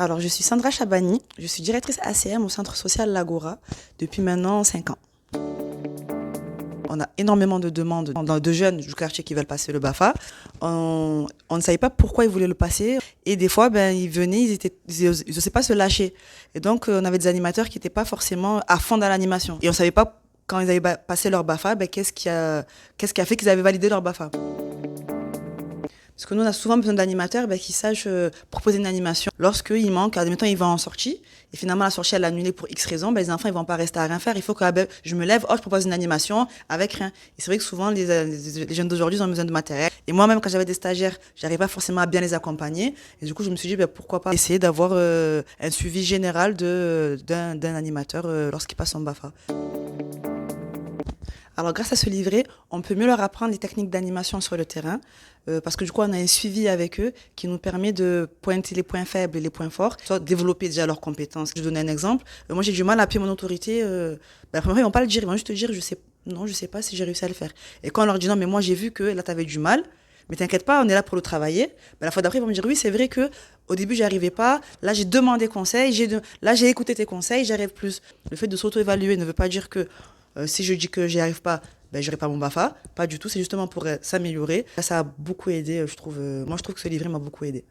Alors, je suis Sandra Chabani, je suis directrice ACM au centre social L'Agora depuis maintenant 5 ans. On a énormément de demandes de jeunes du quartier qui veulent passer le BAFA. On ne savait pas pourquoi ils voulaient le passer. Et des fois, ils venaient, ils osaient pas se lâcher. Et donc, on avait des animateurs qui n'étaient pas forcément à fond dans l'animation. Et on ne savait pas, quand ils avaient passé leur BAFA, qu'est-ce qui a fait qu'ils avaient validé leur BAFA. Parce que nous, on a souvent besoin d'animateurs qui sachent proposer une animation. Lorsqu'il manque, admettons, ils vont en sortie, et finalement, la sortie, elle est annulée pour X raisons, les enfants, ils vont pas rester à rien faire. Il faut que je me lève, je propose une animation avec rien. Et c'est vrai que souvent, les jeunes d'aujourd'hui, ils ont besoin de matériel. Et moi-même, quand j'avais des stagiaires, j'arrivais pas forcément à bien les accompagner. Et du coup, je me suis dit, pourquoi pas essayer d'avoir un suivi général d'un animateur lorsqu'il passe son BAFA. Alors, grâce à ce livret, on peut mieux leur apprendre les techniques d'animation sur le terrain, parce que du coup, on a un suivi avec eux qui nous permet de pointer les points faibles et les points forts, soit développer déjà leurs compétences. Je vais donner un exemple. Moi, j'ai du mal à appuyer mon autorité. Premièrement, ils vont pas le dire, ils vont juste te dire, non, je sais pas si j'ai réussi à le faire. Et quand on leur dit non, mais moi, j'ai vu que là, tu avais du mal, mais t'inquiète pas, on est là pour le travailler. La fois d'après, ils vont me dire, oui, c'est vrai que au début, j'y arrivais pas. Là, j'ai demandé conseil. Là, j'ai écouté tes conseils, j'arrive plus. Le fait de s'auto-évaluer ne veut pas dire que si je dis que j'y arrive pas, j'aurai pas mon BAFA. Pas du tout. C'est justement pour s'améliorer. Ça a beaucoup aidé, je trouve. Moi, je trouve que ce livret m'a beaucoup aidé.